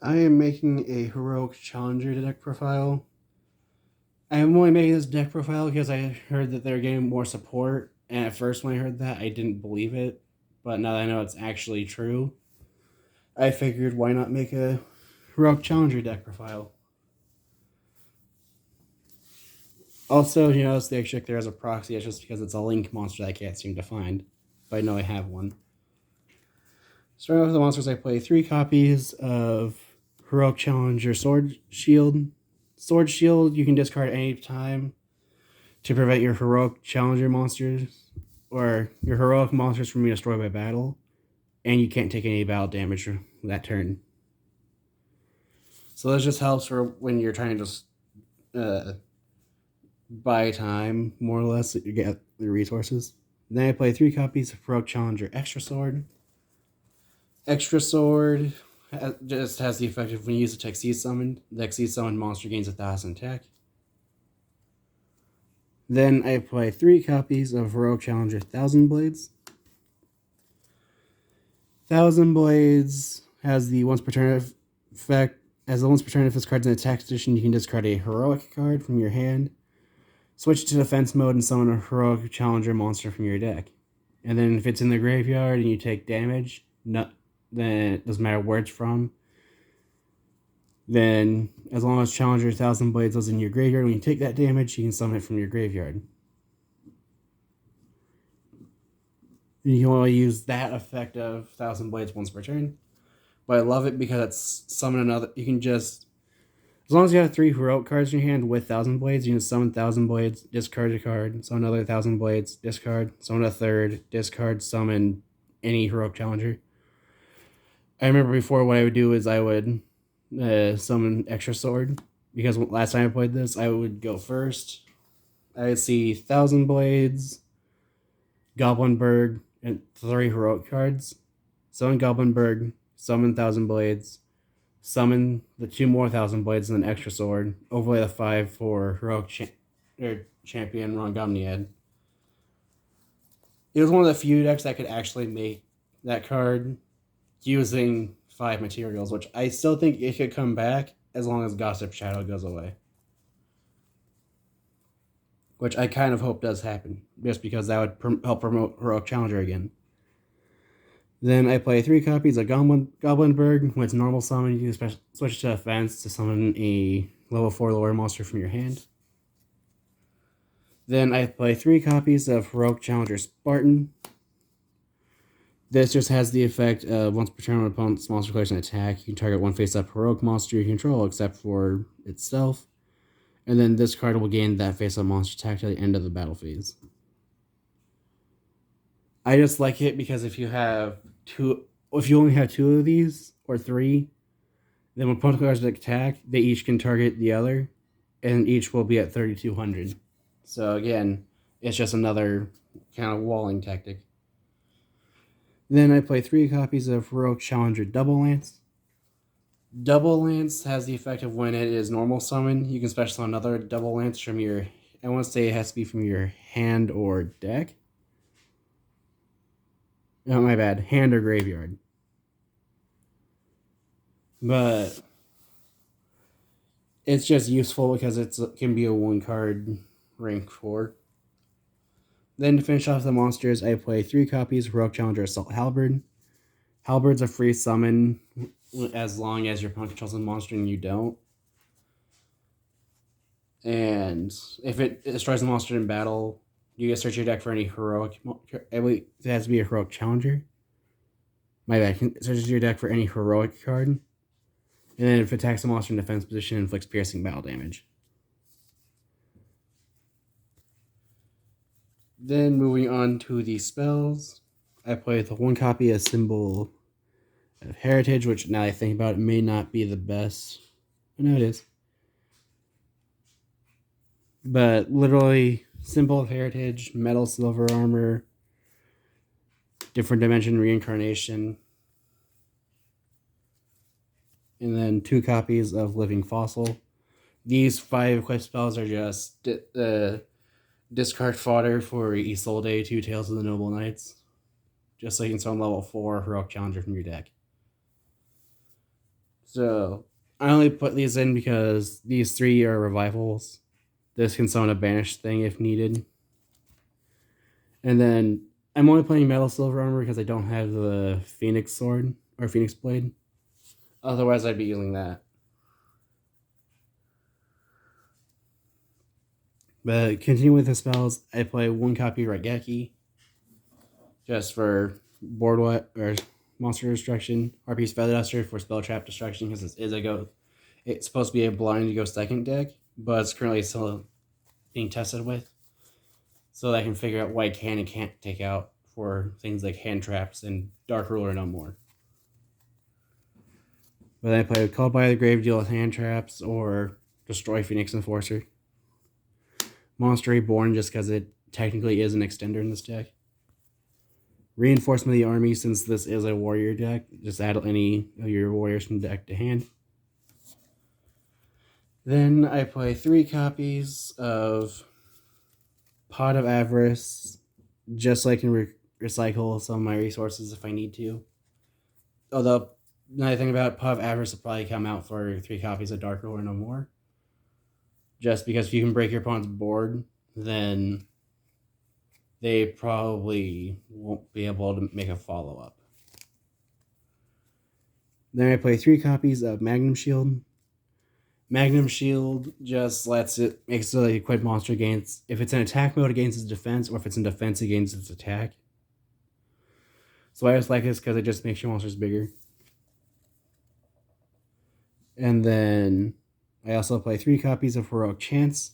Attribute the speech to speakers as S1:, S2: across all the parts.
S1: I am making a heroic challenger deck profile. I am only making this deck profile because I heard that they're getting more support, and at first when I heard that, I didn't believe it. But now that I know it's actually true, I figured why not make a heroic challenger deck profile. Also, you notice the extra there as a proxy. It's just because it's a link monster that I can't seem to find, but I know I have one. Starting off with the monsters, I play 3 copies of Heroic Challenger Sword Shield. Sword Shield you can discard any time to prevent your Heroic Challenger monsters or your Heroic monsters from being destroyed by battle, and you can't take any battle damage that turn. So this just helps for when you're trying to just buy time, more or less, that you get the resources. Then I play 3 copies of Heroic Challenger Extra Sword. Extra Sword just has the effect of when you use a Xyz summon, the Xyz summoned monster gains 1,000 attack. Then I play 3 copies of Heroic Challenger Thousand Blades. Thousand Blades has the once per turn effect. As the once per turn, if this card's in attack position, you can discard a Heroic card from your hand, switch to defense mode, and summon a Heroic Challenger monster from your deck. And then if it's in the graveyard and you take damage, then it doesn't matter where it's from. Then, as long as Challenger Thousand Blades is in your graveyard, when you take that damage, you can summon it from your graveyard. And you can only use that effect of Thousand Blades once per turn. But I love it because it's summon another. You can just, as long as you have 3 heroic cards in your hand with Thousand Blades, you can summon Thousand Blades, discard a card, summon another Thousand Blades, discard, summon a third, discard, summon any heroic challenger. I remember before what I would do is I would summon Extra Sword, because last time I played this, I would go first. I would see Thousand Blades, Goblinberg, and 3 heroic cards. Summon Goblinberg, summon Thousand Blades, summon the 2 more Thousand Blades, and then Extra Sword. Overlay the 5 for heroic champion Rongomniad. It was one of the few decks that could actually make that card using 5 materials, which I still think it could come back as long as Gossip Shadow goes away. Which I kind of hope does happen, just because that would help promote Heroic Challenger again. Then I play 3 copies of Goblinberg with normal summon. You can switch to offense to summon a level 4 lower monster from your hand. Then I play 3 copies of Heroic Challenger Spartan. This just has the effect of once per turn when an opponent's monster declares an attack, you can target one face-up heroic monster you control except for itself. And then this card will gain that face-up monster attack to the end of the battle phase. I just like it because if you only have 2 of these or 3, then when opponent declares an attack, they each can target the other, and each will be at 3,200. So again, it's just another kind of walling tactic. Then I play 3 copies of Heroic Challenger Double Lance. Double Lance has the effect of when it is normal summon, you can special summon another Double Lance from your, I want to say it has to be from your hand or deck. Oh, my bad, hand or graveyard. But it's just useful because it can be a 1 card rank 4. Then to finish off the monsters, I play 3 copies of Heroic Challenger Assault Halberd. Halberd's a free summon as long as your opponent controls a monster and you don't. And if it destroys the monster in battle, you can search your deck for any heroic. It has to be a heroic challenger. My bad. Searches your deck for any heroic card. And then if it attacks the monster in defense position, inflicts piercing battle damage. Then moving on to the spells, I play the 1 copy of Symbol of Heritage, which now I think about it may not be the best. I know it is. But literally, Symbol of Heritage, Metal Silver Armor, Different Dimension Reincarnation, and then 2 copies of Living Fossil. These 5 equipped spells are just discard fodder for Isolde, 2 Tales of the Noble Knights, just so you can summon level 4 Heroic Challenger from your deck. So I only put these in because these 3 are revivals. This can summon a banished thing if needed. And then I'm only playing Metal Silver Armor because I don't have the Phoenix Sword or Phoenix Blade. Otherwise, I'd be using that. But continuing with the spells, I play 1 copy Raigeki just for board or monster destruction. RP's Feather Duster for spell trap destruction because this is it's supposed to be a blind go second deck, but it's currently still being tested with. So I can figure out what I can and can't take out for things like hand traps and Dark Ruler no more. But then I play Called by the Grave, deal with hand traps, or destroy Phoenix Enforcer. Monster Reborn just because it technically is an extender in this deck. Reinforcement of the Army, since this is a warrior deck, just add any of your warriors from deck to hand. Then I play 3 copies of Pot of Avarice, just so I can recycle some of my resources if I need to. Although, another thing about Pot of Avarice will probably come out for 3 copies of Dark Ruler no more. Just because if you can break your opponent's board, then they probably won't be able to make a follow-up. Then I play 3 copies of Magnum Shield. Magnum Shield just makes it so that you equip monster against, if it's in attack mode against its defense, or if it's in defense against its attack. So I just like this because it just makes your monsters bigger. And then I also play 3 copies of Heroic Chance.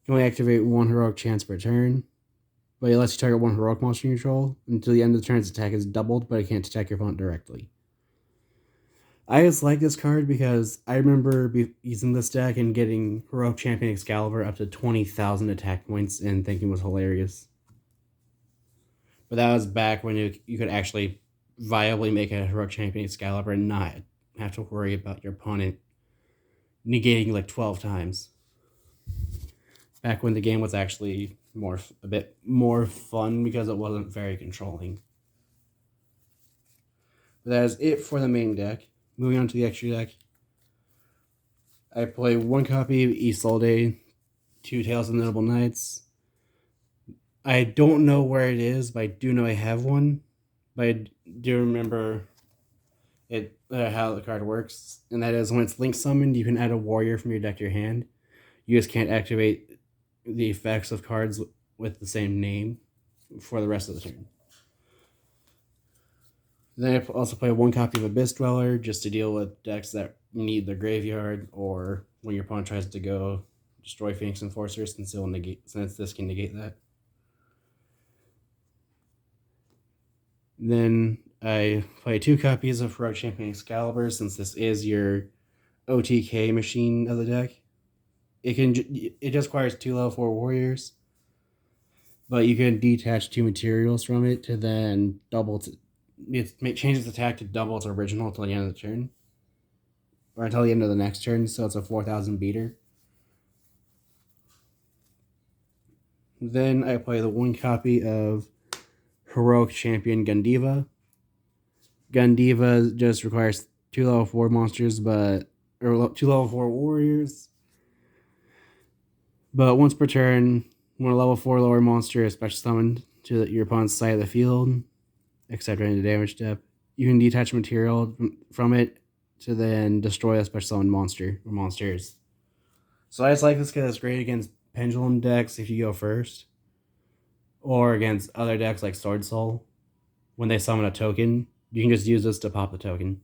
S1: You can only activate 1 Heroic Chance per turn, but it lets you target 1 Heroic monster you control until the end of the turn. Its attack is doubled, but it can't attack your opponent directly. I just like this card because I remember using this deck and getting Heroic Champion Excalibur up to 20,000 attack points and thinking it was hilarious. But that was back when you could actually viably make a Heroic Champion Excalibur and not have to worry about your opponent negating like 12 times. Back when the game was actually a bit more fun because it wasn't very controlling. But that is it for the main deck. Moving on to the extra deck. I play 1 copy of Isolde, 2 Tales of the Noble Knights. I don't know where it is, but I do know I have one. But I do remember how the card works. And that is when it's link summoned, you can add a warrior from your deck to your hand. You just can't activate the effects of cards with the same name for the rest of the turn. Then I also play 1 copy of Abyss Dweller just to deal with decks that need the graveyard, or when your opponent tries to go destroy Phoenix Enforcer, since this can negate that. Then I play 2 copies of Heroic Champion Excalibur, since this is your OTK machine of the deck. It just requires 2 level 4 warriors, but you can detach 2 materials from it to then change its attack to double its original until the end of the turn, or until the end of the next turn. So it's a 4,000 beater. Then I play the 1 copy of Heroic Champion Gundiva. Gundiva just requires 2 level 4 monsters, or 2 level 4 warriors. But once per turn, when a level 4 lower monster is special summoned to your opponent's side of the field, except during the damage step, you can detach material from it to then destroy a special summoned monster or monsters. So I just like this because it's great against pendulum decks if you go first, or against other decks like Sword Soul. When they summon a token, you can just use this to pop the token.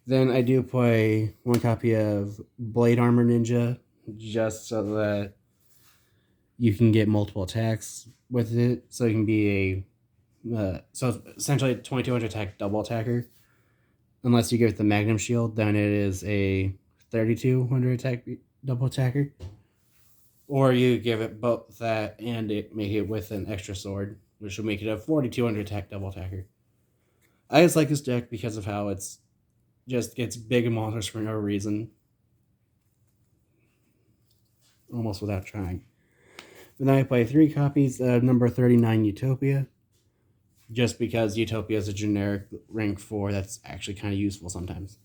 S1: Then I do play 1 copy of Blade Armor Ninja, just so that you can get multiple attacks with it. So it can be so essentially a 2200 attack double attacker. Unless you give it the Magnum Shield, then it is a 3200 attack double attacker. Or you give it both that and make it with an extra sword, which will make it a 4200 attack double attacker. I just like this deck because of how it's just gets big monsters for no reason. Almost without trying. But then I play 3 copies of number 39 Utopia. just because Utopia is a generic rank 4 that's actually kind of useful sometimes.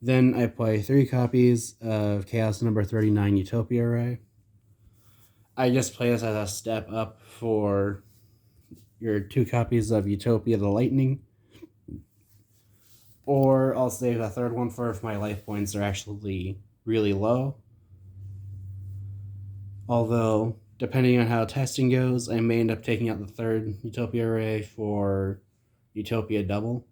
S1: Then I play 3 copies of Chaos number 39 Utopia Array. I just play this as a step up for your 2 copies of Utopia the Lightning. Or I'll save the third one for if my life points are actually really low. Although, depending on how testing goes, I may end up taking out the third Utopia Array for Utopia Double.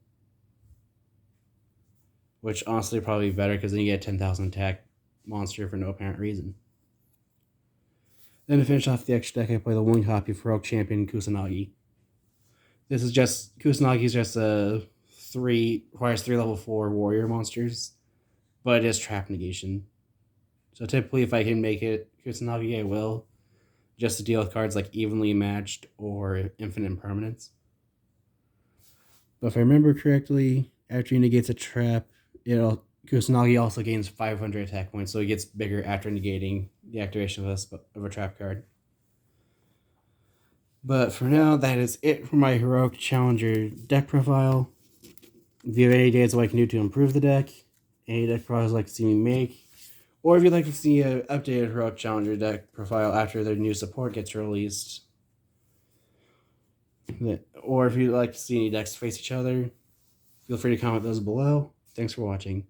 S1: Which honestly probably be better because then you get a 10,000 attack monster for no apparent reason. Then to finish off the extra deck, I play the 1 copy for Rogue Champion Kusanagi. This is just, Kusanagi's just requires 3 level 4 warrior monsters, but it is trap negation. So typically if I can make it Kusanagi, I will, just to deal with cards like Evenly Matched or Infinite Impermanence. But if I remember correctly, after he negates a trap, Kusanagi also gains 500 attack points, so he gets bigger after negating the activation of a trap card. But for now, that is it for my Heroic Challenger deck profile. If you have any ideas what I can do to improve the deck, any deck profiles you'd like to see me make, or if you'd like to see an updated Heroic Challenger deck profile after their new support gets released, or if you'd like to see any decks face each other, feel free to comment those below. Thanks for watching.